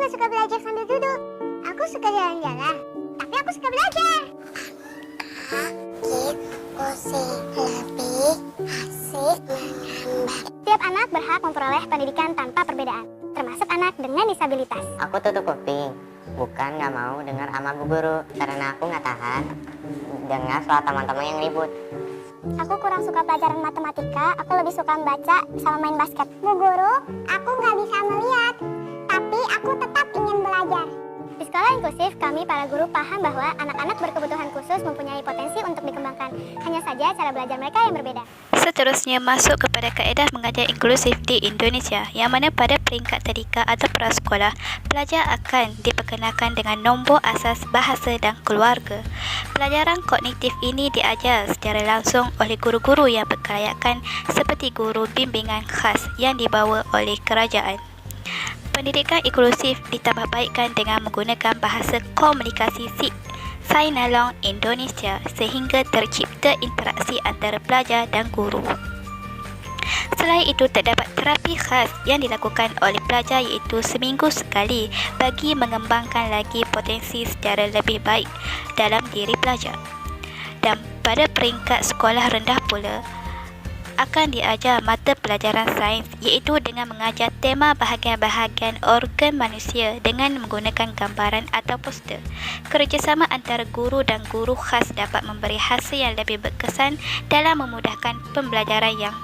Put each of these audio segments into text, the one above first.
nggak suka belajar sambil duduk. Aku suka jalan-jalan, tapi aku suka belajar. Aku lebih asik menggambar. Setiap anak berhak memperoleh pendidikan tanpa perbedaan, termasuk anak dengan disabilitas. Aku tutup kuping, bukan nggak mau dengar sama Bu Guru, karena aku nggak tahan dengar soal teman-teman yang ribut. Aku kurang suka pelajaran matematika, aku lebih suka membaca sama main basket. Bu Guru, aku nggak bisa melihat, tapi aku tetap ingin belajar. Di sekolah inklusif, kami para guru paham bahwa anak-anak berkebutuhan khusus mempunyai potensi untuk dikembangkan. Hanya saja cara belajar mereka yang berbeda. Seterusnya masuk kepada kaedah mengajar inklusif di Indonesia, yang mana pada peringkat tadika atau prasekolah, pelajar akan diperkenalkan dengan nombor asas bahasa dan keluarga. Pelajaran kognitif ini diajar secara langsung oleh guru-guru yang berkelayakan seperti guru bimbingan khas yang dibawa oleh kerajaan. Pendidikan inklusif ditambah baikkan dengan menggunakan bahasa komunikasi Sinalong Indonesia sehingga tercipta interaksi antara pelajar dan guru. Selain itu, terdapat terapi khas yang dilakukan oleh pelajar iaitu seminggu sekali bagi mengembangkan lagi potensi secara lebih baik dalam diri pelajar. Dan pada peringkat sekolah rendah pula, akan diajar mata pelajaran sains iaitu dengan mengajar tema bahagian-bahagian organ manusia dengan menggunakan gambaran atau poster. Kerjasama antara guru dan guru khas dapat memberi hasil yang lebih berkesan dalam memudahkan pembelajaran yang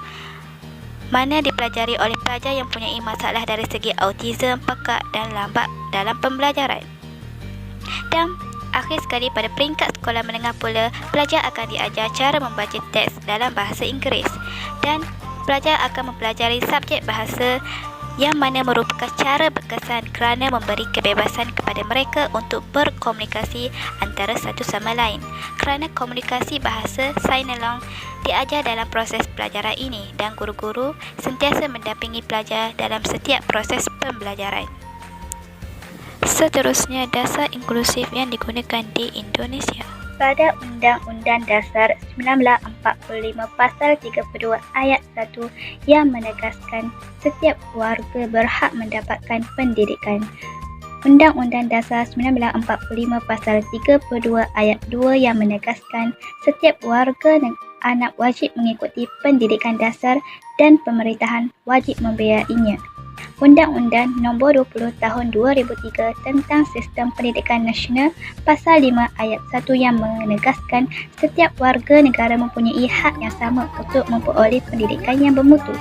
mana dipelajari oleh pelajar yang mempunyai masalah dari segi autism, pekak dan lambat dalam pembelajaran. Dan akhir sekali, pada peringkat sekolah menengah pula, pelajar akan diajar cara membaca teks dalam bahasa Inggeris dan pelajar akan mempelajari subjek bahasa yang mana merupakan cara berkesan kerana memberi kebebasan kepada mereka untuk berkomunikasi antara satu sama lain. Kerana komunikasi bahasa Sinalong diajar dalam proses pelajaran ini dan guru-guru sentiasa mendampingi pelajar dalam setiap proses pembelajaran. Seterusnya, dasar inklusif yang digunakan di Indonesia. Pada Undang-Undang Dasar 1945 Pasal 32 Ayat 1 yang menegaskan setiap warga berhak mendapatkan pendidikan. Undang-Undang Dasar 1945 Pasal 32 Ayat 2 yang menegaskan setiap warga dan anak wajib mengikuti pendidikan dasar dan pemerintahan wajib membiayainya. Undang-Undang Nombor 20 Tahun 2003 tentang Sistem Pendidikan Nasional Pasal 5 Ayat 1 yang menegaskan setiap warga negara mempunyai hak yang sama untuk memperoleh pendidikan yang bermutu.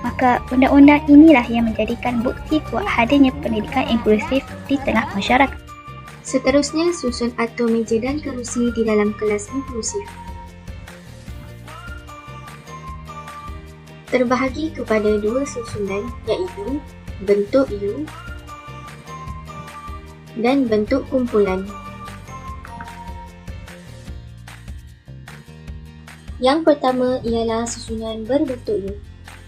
Maka undang-undang inilah yang menjadikan bukti kuat hadirnya pendidikan inklusif di tengah masyarakat. Seterusnya, susun atur meja dan kerusi di dalam kelas inklusif. Terbahagi kepada dua susunan iaitu bentuk U dan bentuk kumpulan. Yang pertama ialah susunan berbentuk U.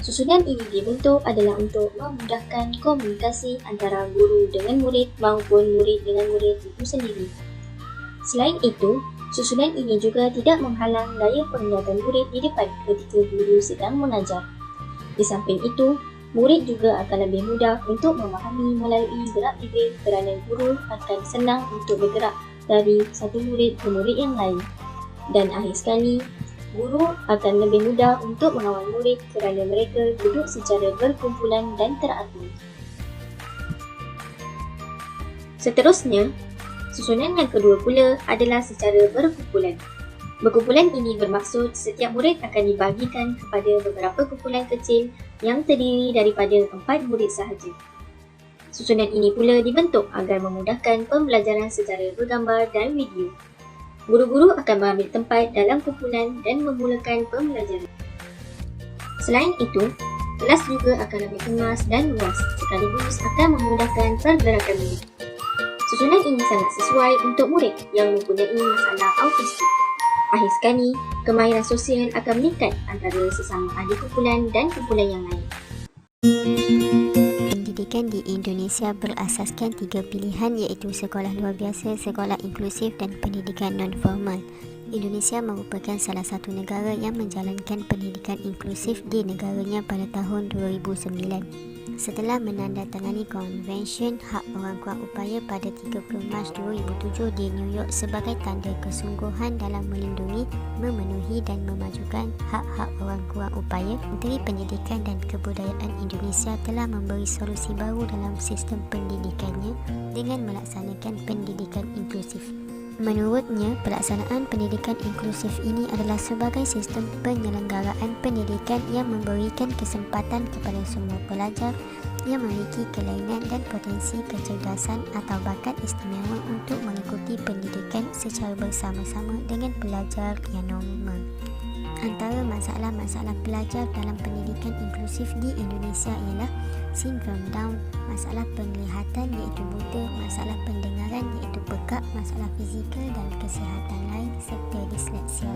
Susunan ini dibentuk adalah untuk memudahkan komunikasi antara guru dengan murid maupun murid dengan murid itu sendiri. Selain itu, susunan ini juga tidak menghalang daya penglihatan murid di depan ketika guru sedang mengajar. Di samping itu, murid juga akan lebih mudah untuk memahami melalui gerak bibir kerana guru akan senang untuk bergerak dari satu murid ke murid yang lain. Dan akhir sekali, guru akan lebih mudah untuk mengawal murid kerana mereka duduk secara berkumpulan dan teratur. Seterusnya, susunan yang kedua pula adalah secara berkumpulan. Berkumpulan ini bermaksud setiap murid akan dibahagikan kepada beberapa kumpulan kecil yang terdiri daripada 4 murid sahaja. Susunan ini pula dibentuk agar memudahkan pembelajaran secara bergambar dan video. Guru-guru akan mengambil tempat dalam kumpulan dan memulakan pembelajaran. Selain itu, kelas juga akan lebih kemas dan luas sekaligus akan memudahkan pergerakan murid. Susunan ini sangat sesuai untuk murid yang mempunyai masalah autistik. Akhir sekali, kemahiran sosial akan meningkat antara sesama ahli kumpulan dan kumpulan yang lain. Pendidikan di Indonesia berasaskan 3 pilihan iaitu sekolah luar biasa, sekolah inklusif dan pendidikan non-formal. Indonesia merupakan salah satu negara yang menjalankan pendidikan inklusif di negaranya pada tahun 2009. Setelah menandatangani Konvensyen Hak Orang Kurang Upaya pada 30 Mac 2007 di New York sebagai tanda kesungguhan dalam melindungi, memenuhi dan memajukan hak-hak orang kurang upaya, Menteri Pendidikan dan Kebudayaan Indonesia telah memberi solusi baru dalam sistem pendidikannya dengan melaksanakan pendidikan inklusif. Menurutnya, pelaksanaan pendidikan inklusif ini adalah sebagai sistem penyelenggaraan pendidikan yang memberikan kesempatan kepada semua pelajar yang memiliki kelainan dan potensi kecerdasan atau bakat istimewa untuk mengikuti pendidikan secara bersama-sama dengan pelajar yang normal. Antara masalah-masalah pelajar dalam pendidikan inklusif di Indonesia ialah sindrom Down, masalah penglihatan iaitu buta, masalah pendengaran iaitu pekak, masalah fizikal dan kesihatan lain serta disleksia.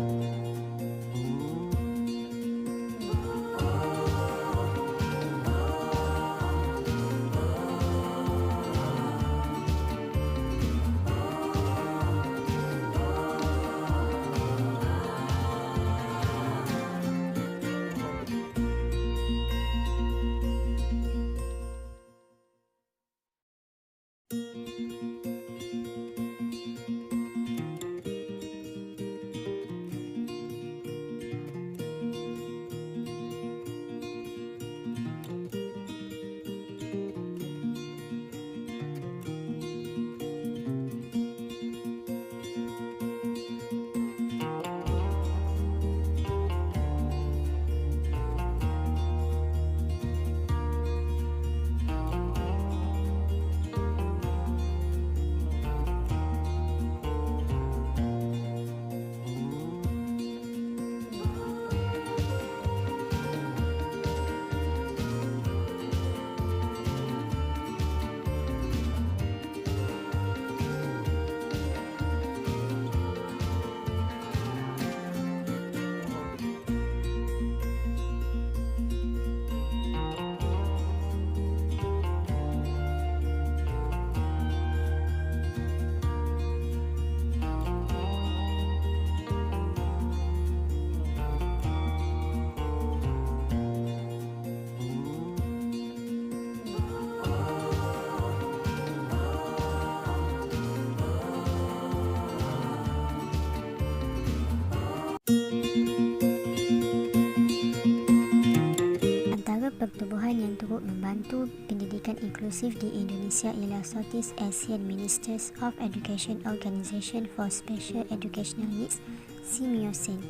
Pertubuhan yang turut membantu pendidikan inklusif di Indonesia ialah Southeast Asian Ministers of Education Organisation for Special Educational Needs (SIMIOSEN).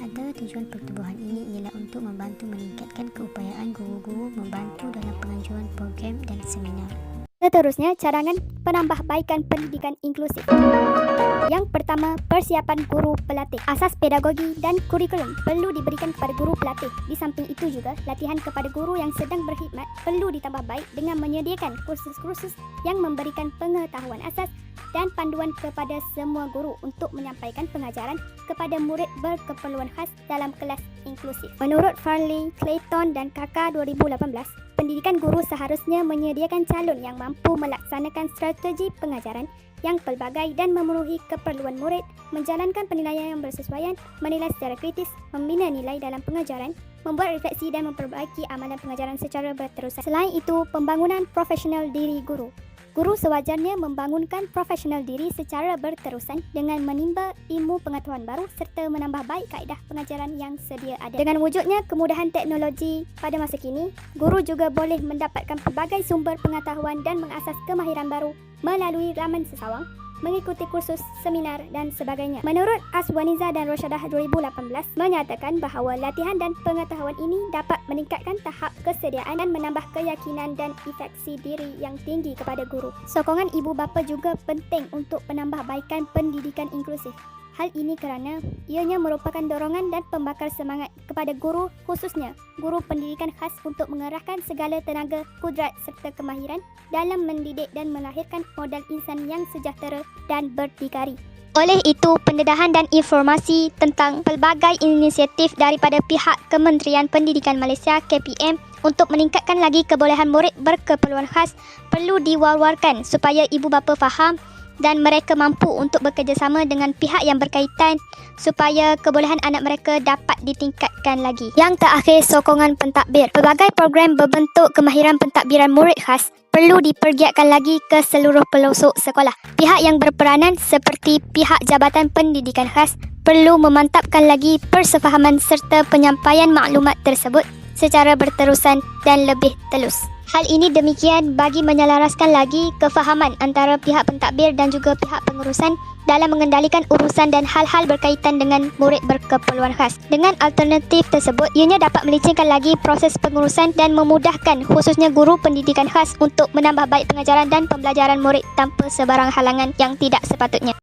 Antara tujuan pertubuhan ini ialah untuk membantu meningkatkan keupayaan guru-guru membantu dalam penganjuran program dan seminar. Seterusnya, cadangan penambahbaikan pendidikan inklusif. Yang pertama, persiapan guru pelatih. Asas pedagogi dan kurikulum perlu diberikan kepada guru pelatih. Di samping itu juga, latihan kepada guru yang sedang berkhidmat perlu ditambah baik dengan menyediakan kursus-kursus yang memberikan pengetahuan asas dan panduan kepada semua guru untuk menyampaikan pengajaran kepada murid berkeperluan khas dalam kelas inklusif. Menurut Farley, Clayton dan Kaka 2018, pendidikan guru seharusnya menyediakan calon yang mampu melaksanakan strategi pengajaran yang pelbagai dan memenuhi keperluan murid, menjalankan penilaian yang bersesuaian, menilai secara kritis, membina nilai dalam pengajaran, membuat refleksi dan memperbaiki amalan pengajaran secara berterusan. Selain itu, pembangunan profesional diri guru. Guru sewajarnya membangunkan profesional diri secara berterusan dengan menimba ilmu pengetahuan baru serta menambah baik kaedah pengajaran yang sedia ada. Dengan wujudnya kemudahan teknologi pada masa kini, guru juga boleh mendapatkan pelbagai sumber pengetahuan dan mengasas kemahiran baru melalui laman sesawang, mengikuti kursus, seminar dan sebagainya. Menurut Aswaniza dan Rosyadah 2018 menyatakan bahawa latihan dan pengetahuan ini dapat meningkatkan tahap kesediaan dan menambah keyakinan dan efeksi diri yang tinggi kepada guru. Sokongan ibu bapa juga penting untuk penambahbaikan pendidikan inklusif. Hal ini kerana ianya merupakan dorongan dan pembakar semangat kepada guru, khususnya guru pendidikan khas untuk mengerahkan segala tenaga, kudrat serta kemahiran dalam mendidik dan melahirkan modal insan yang sejahtera dan berdikari. Oleh itu, pendedahan dan informasi tentang pelbagai inisiatif daripada pihak Kementerian Pendidikan Malaysia KPM untuk meningkatkan lagi kebolehan murid berkeperluan khas perlu diwar-warkan supaya ibu bapa faham dan mereka mampu untuk bekerjasama dengan pihak yang berkaitan supaya kebolehan anak mereka dapat ditingkatkan lagi. Yang terakhir, sokongan pentadbir. Pelbagai program berbentuk kemahiran pentadbiran murid khas perlu dipergiatkan lagi ke seluruh pelosok sekolah. Pihak yang berperanan seperti pihak Jabatan Pendidikan Khas perlu memantapkan lagi persefahaman serta penyampaian maklumat tersebut secara berterusan dan lebih telus. Hal ini demikian bagi menyelaraskan lagi kefahaman antara pihak pentadbir dan juga pihak pengurusan dalam mengendalikan urusan dan hal-hal berkaitan dengan murid berkeperluan khas. Dengan alternatif tersebut, ianya dapat melicikkan lagi proses pengurusan dan memudahkan khususnya guru pendidikan khas untuk menambah baik pengajaran dan pembelajaran murid tanpa sebarang halangan yang tidak sepatutnya.